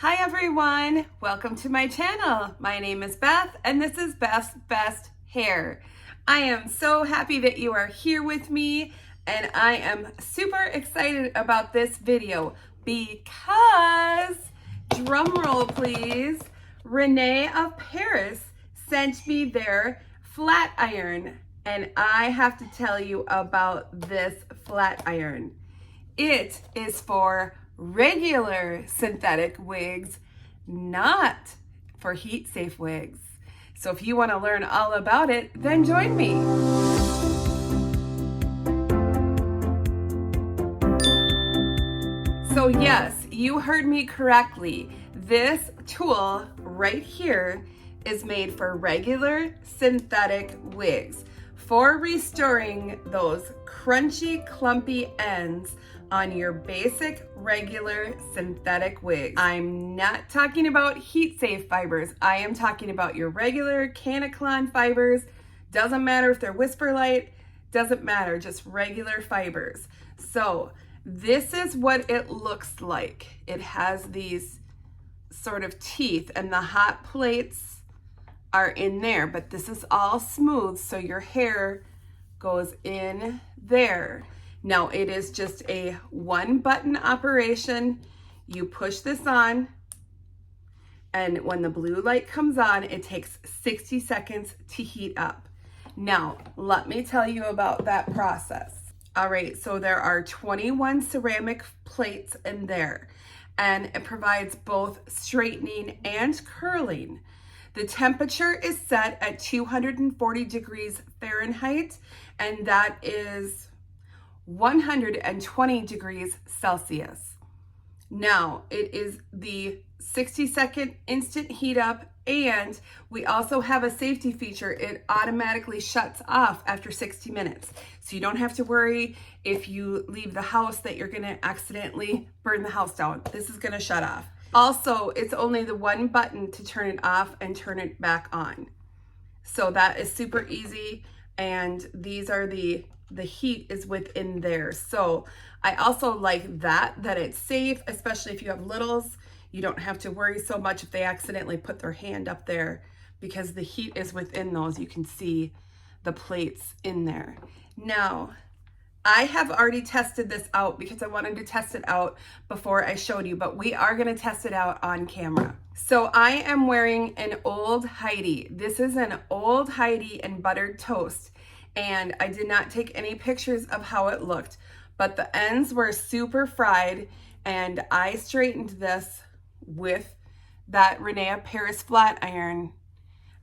Hi everyone, welcome to my channel. My name is Beth and this is Beth's Best Hair. I am so happy that you are here with me and I am super excited about this video because, drum roll please, Rene of Paris sent me their flat iron and I have to tell you about this flat iron. It is for regular synthetic wigs, not for heat safe wigs. So if you want to learn all about it, then join me. So yes, you heard me correctly. This tool right here is made for regular synthetic wigs for restoring those crunchy, clumpy ends on your basic regular synthetic wigs. I'm not talking about heat safe fibers. I am talking about your regular Canaclon fibers. Doesn't matter if they're Whisper Light, doesn't matter, just regular fibers. So this is what it looks like. It has these sort of teeth and the hot plates are in there, but this is all smooth, so your hair goes in there. Now it is just a one button operation. You push this on and when the blue light comes on, it takes 60 seconds to heat up. Now, let me tell you about that process. All right, so there are 21 ceramic plates in there and it provides both straightening and curling. The temperature is set at 240 degrees Fahrenheit and that is 120 degrees Celsius. Now, it is the 60-second instant heat up, and we also have a safety feature. It automatically shuts off after 60 minutes. So you don't have to worry if you leave the house that you're gonna accidentally burn the house down. This is gonna shut off. Also, it's only the one button to turn it off and turn it back on. So that is super easy, and these are the heat is within there. So I also like that it's safe, especially if you have littles. You don't have to worry so much if they accidentally put their hand up there because the heat is within those. You can see the plates in there. Now, I have already tested this out because I wanted to test it out before I showed you, but we are going to test it out on camera. So I am wearing an Old Heidi. This is an Old Heidi and buttered toast. And I did not take any pictures of how it looked, but the ends were super fried and I straightened this with that Rene Paris flat iron.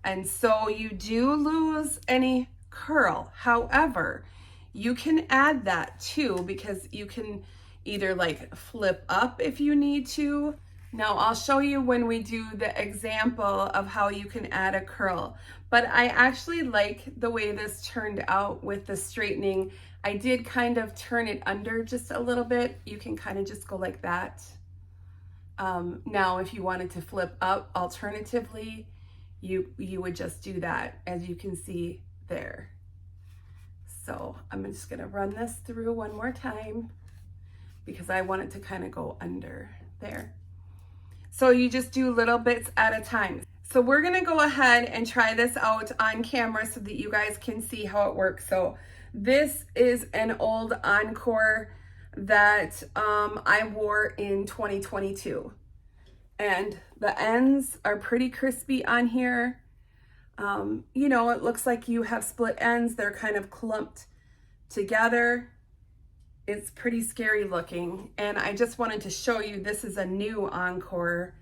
And so you do lose any curl. However, you can add that too because you can either like flip up if you need to. Now I'll show you when we do the example of how you can add a curl, but I actually like the way this turned out with the straightening. I did kind of turn it under just a little bit. You can kind of just go like that. Now if you wanted to flip up, alternatively, you would just do that, as you can see there. So I'm just gonna run this through one more time because I want it to kind of go under there. So you just do little bits at a time. So we're gonna go ahead and try this out on camera so that you guys can see how it works. So this is an old Encore that I wore in 2022. And the ends are pretty crispy on here. You know, it looks like you have split ends. They're kind of clumped together. It's pretty scary looking, and I just wanted to show you this is a new Encore.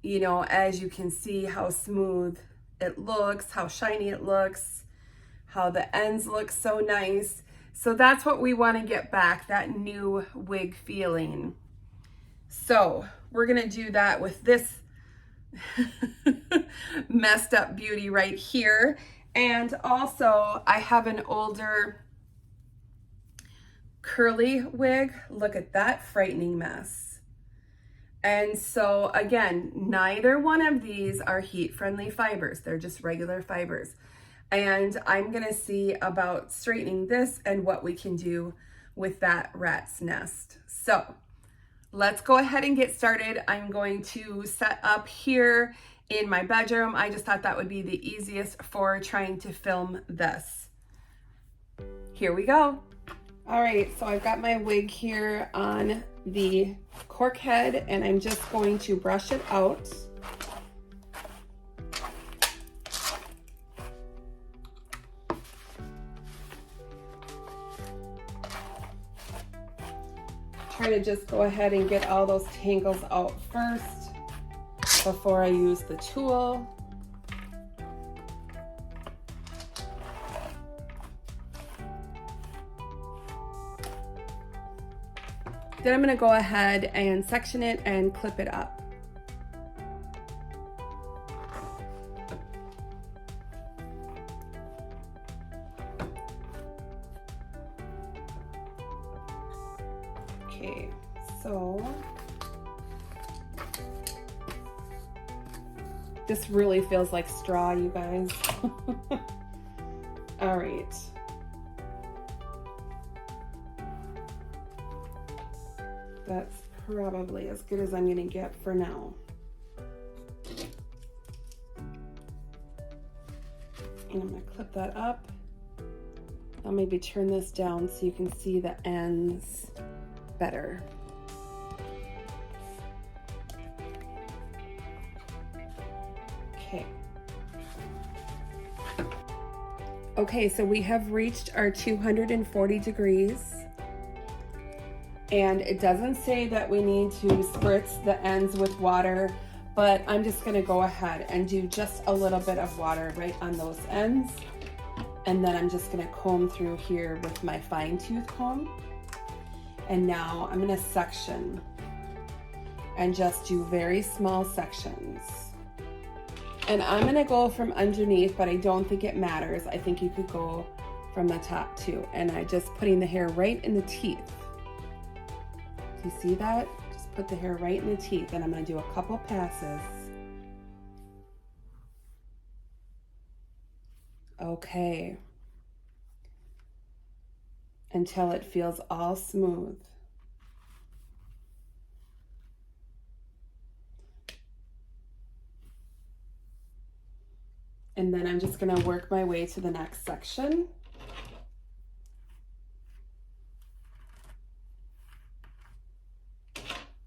You know, as you can see how smooth it looks, how shiny it looks, how the ends look so nice. So that's what we want to get back, that new wig feeling. So we're gonna do that with this messed up beauty right here. And also I have an older curly wig. Look at that frightening mess. And so again, neither one of these are heat-friendly fibers. They're just regular fibers. And I'm gonna see about straightening this and what we can do with that rat's nest. So let's go ahead and get started. I'm going to set up here in my bedroom. I just thought that would be the easiest for trying to film this. Here we go. All right, so I've got my wig here on the cork head and I'm just going to brush it out. Try to just go ahead and get all those tangles out first before I use the tool. Then I'm going to go ahead and section it and clip it up. Okay, so this really feels like straw, you guys. All right. That's probably as good as I'm gonna get for now. And I'm gonna clip that up. I'll maybe turn this down so you can see the ends better. Okay. Okay, so we have reached our 240 degrees. And it doesn't say that we need to spritz the ends with water, but I'm just gonna go ahead and do just a little bit of water right on those ends. And then I'm just gonna comb through here with my fine tooth comb. And now I'm gonna section and just do very small sections. And I'm gonna go from underneath, but I don't think it matters. I think you could go from the top too. And I just putting the hair right in the teeth. Do you see that? Just put the hair right in the teeth, and I'm going to do a couple passes. Okay. Until it feels all smooth. And then I'm just going to work my way to the next section.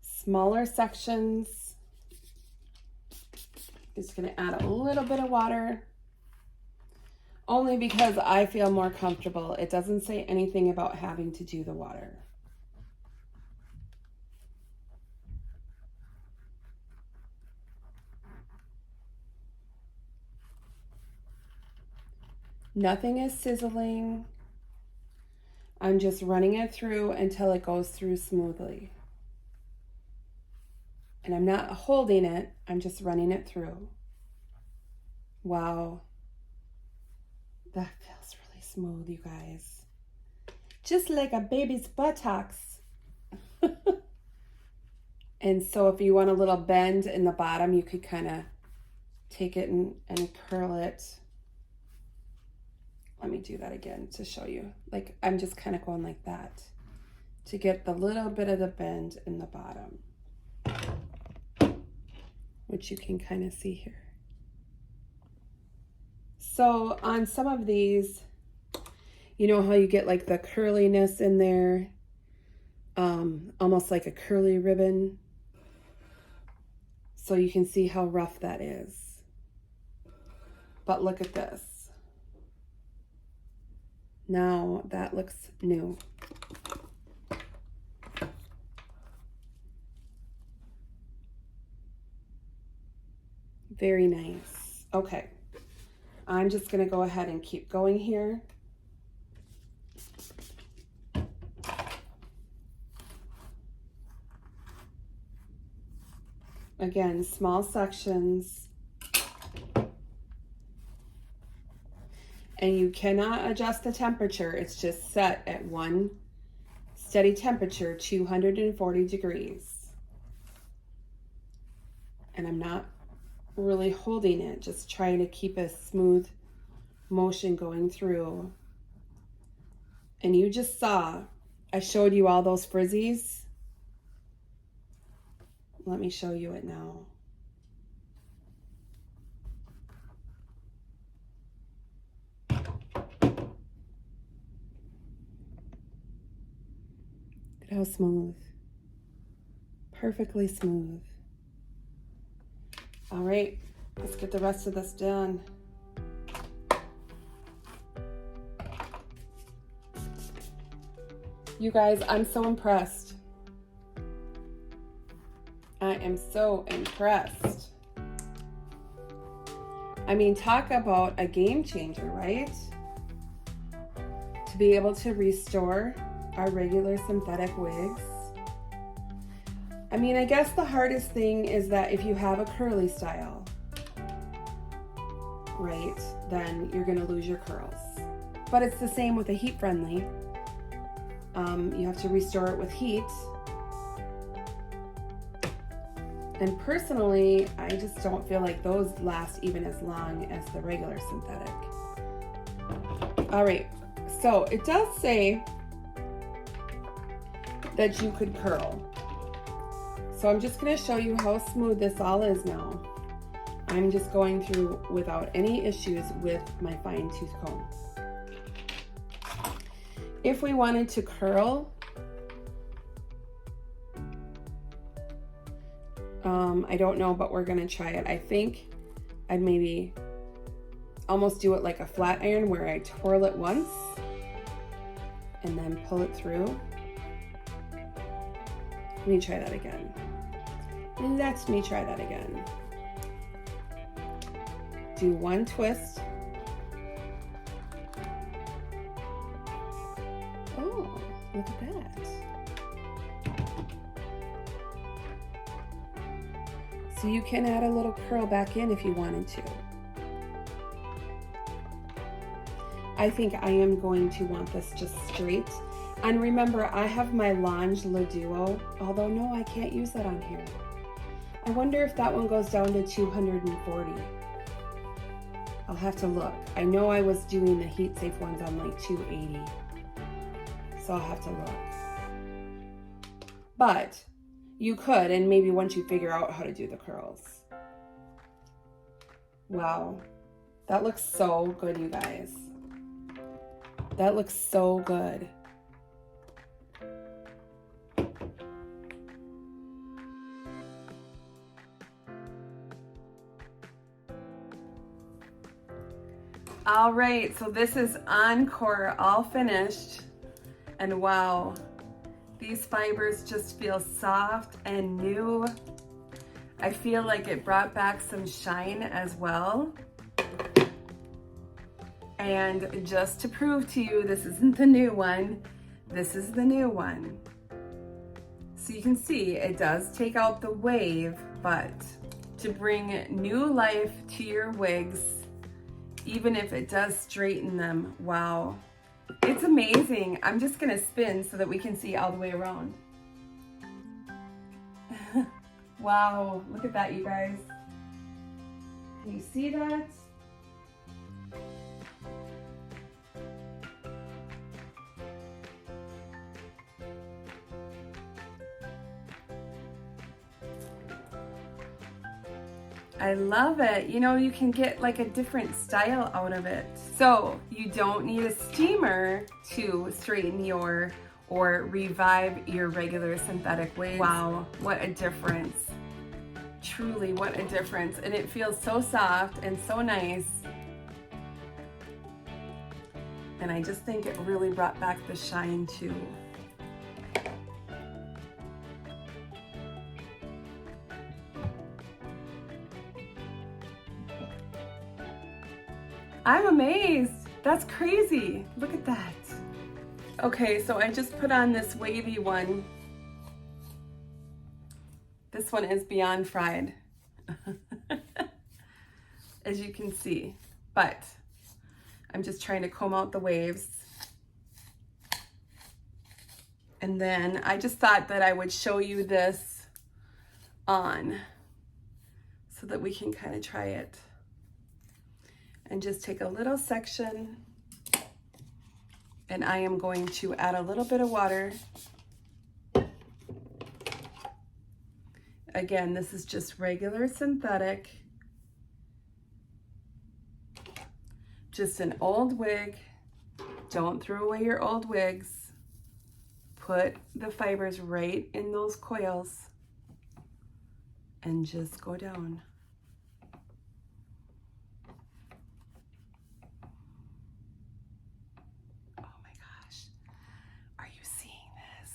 Smaller sections. Just gonna add a little bit of water, only because I feel more comfortable. It doesn't say anything about having to do the water. Nothing is sizzling. I'm just running it through until it goes through smoothly. And I'm not holding it, I'm just running it through. Wow. That feels really smooth, you guys. Just like a baby's buttocks. And so if you want a little bend in the bottom, you could kind of take it and curl it. Let me do that again to show you. Like, I'm just kind of going like that to get the little bit of the bend in the bottom, which you can kind of see here. So on some of these, you know how you get like the curliness in there, almost like a curly ribbon. So you can see how rough that is. But look at this. Now that looks new. Very nice. Okay, I'm just gonna go ahead and keep going here. Again, small sections. And you cannot adjust the temperature. It's just set at one steady temperature, 240 degrees. And I'm not really holding it, just trying to keep a smooth motion going through. And you just saw, I showed you all those frizzies. let me show you it now. Look at how smooth. Perfectly smooth. All right, let's get the rest of this done. You guys, I'm so impressed. I am so impressed. I mean, talk about a game changer, right? To be able to restore our regular synthetic wigs. I mean, I guess the hardest thing is that if you have a curly style, right, then you're gonna lose your curls. But it's the same with a heat friendly. You have to restore it with heat. And personally, I just don't feel like those last even as long as the regular synthetic. All right, so it does say that you could curl. So I'm just gonna show you how smooth this all is now. I'm just going through without any issues with my fine tooth comb. If we wanted to curl, I don't know, but we're gonna try it. I think I'd maybe almost do it like a flat iron where I twirl it once and then pull it through. Let me try that again. Let me try that again. Do one twist. Oh, look at that. So you can add a little curl back in if you wanted to. I think I am going to want this just straight. And remember, I have my Lange Le Duo, although no, I can't use that on here. I wonder if that one goes down to 240. I'll have to look. I know I was doing the heat safe ones on like 280. So I'll have to look. But you could, and maybe once you figure out how to do the curls. Wow, that looks so good, you guys. That looks so good. All right, so this is Encore, all finished. And wow, these fibers just feel soft and new. I feel like it brought back some shine as well. And just to prove to you, this isn't the new one. This is the new one. So you can see it does take out the wave, but to bring new life to your wigs, even if it does straighten them, wow. It's amazing. I'm just gonna spin so that we can see all the way around. Wow, look at that, you guys. Can you see that? I love it. You know, you can get like a different style out of it. So you don't need a steamer to straighten your or revive your regular synthetic wigs. Wow, what a difference. Truly, what a difference. And it feels so soft and so nice. And I just think it really brought back the shine too. I'm amazed. That's crazy. Look at that. Okay, so I just put on this wavy one. This one is beyond fried, as you can see. But I'm just trying to comb out the waves. And then I just thought that I would show you this on so that we can kind of try it. And just take a little section, and I am going to add a little bit of water. again, this is just regular synthetic. Just an old wig. Don't throw away your old wigs. Put the fibers right in those coils and just go down. Oh my gosh. Are you seeing this?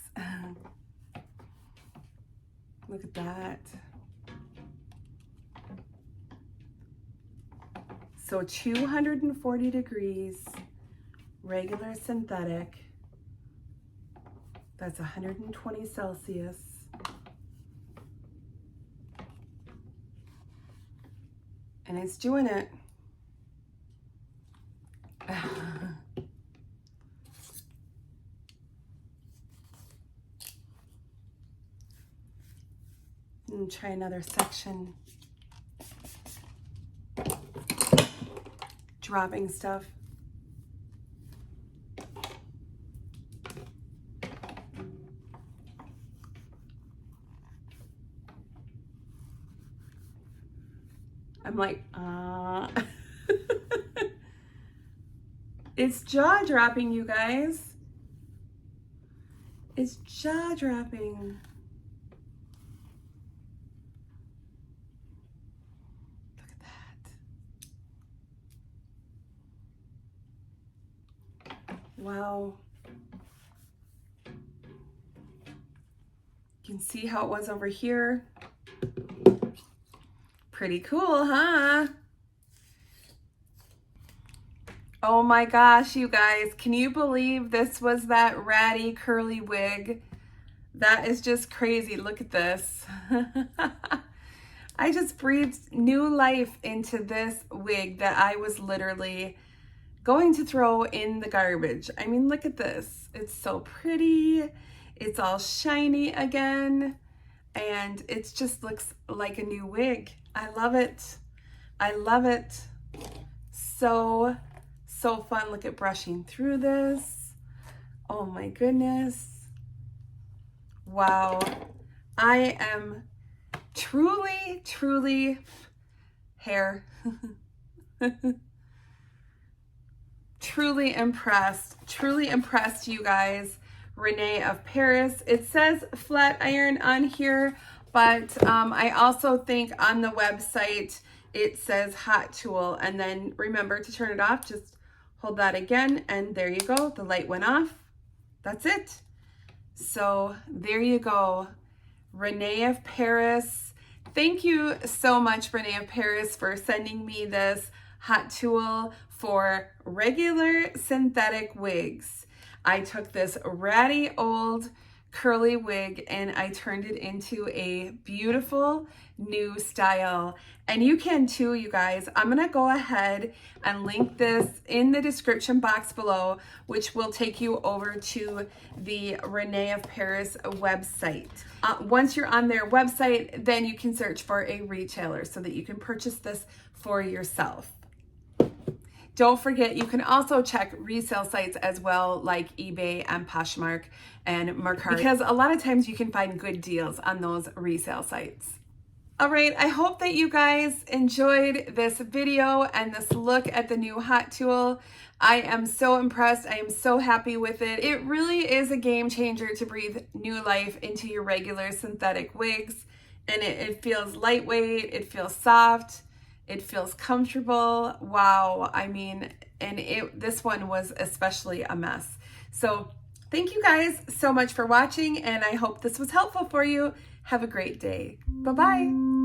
Look at that. So 240 degrees, regular synthetic. That's 120 Celsius. And it's doing it. And try another section. Dropping stuff. I'm like, It's jaw dropping, you guys. It's jaw dropping. Look at that. Wow. You can see how it was over here. Pretty cool, huh? Oh my gosh, you guys, can you believe this was that ratty curly wig? That is just crazy. Look at this. I just breathed new life into this wig that I was literally going to throw in the garbage. I mean, look at this. It's so pretty. It's all shiny again. And it just looks like a new wig. I love it. I love it. So fun. Look at brushing through this. Oh my goodness. Wow. I am truly hair. Truly impressed, you guys. Rene of Paris. It says flat iron on here, but I also think on the website it says hot tool, and then remember to turn it off. Just hold that again, and there you go. The light went off. That's it. So there you go. Rene of Paris. Thank you so much, Rene of Paris, for sending me this hot tool for regular synthetic wigs. I took this ratty old curly wig and I turned it into a beautiful new style. And you can too, you guys. I'm gonna go ahead and link this in the description box below, which will take you over to the Rene of Paris website. Once you're on their website, then you can search for a retailer so that you can purchase this for yourself. Don't forget, you can also check resale sites as well, like eBay and Poshmark and Mercari, because a lot of times you can find good deals on those resale sites. All right, I hope that you guys enjoyed this video and this look at the new hot tool. I am so impressed. I am so happy with it. It really is a game changer to breathe new life into your regular synthetic wigs. And it feels lightweight, it feels soft, it feels comfortable. Wow. I mean, and this one was especially a mess. So thank you guys so much for watching, and I hope this was helpful for you. Have a great day. Bye-bye.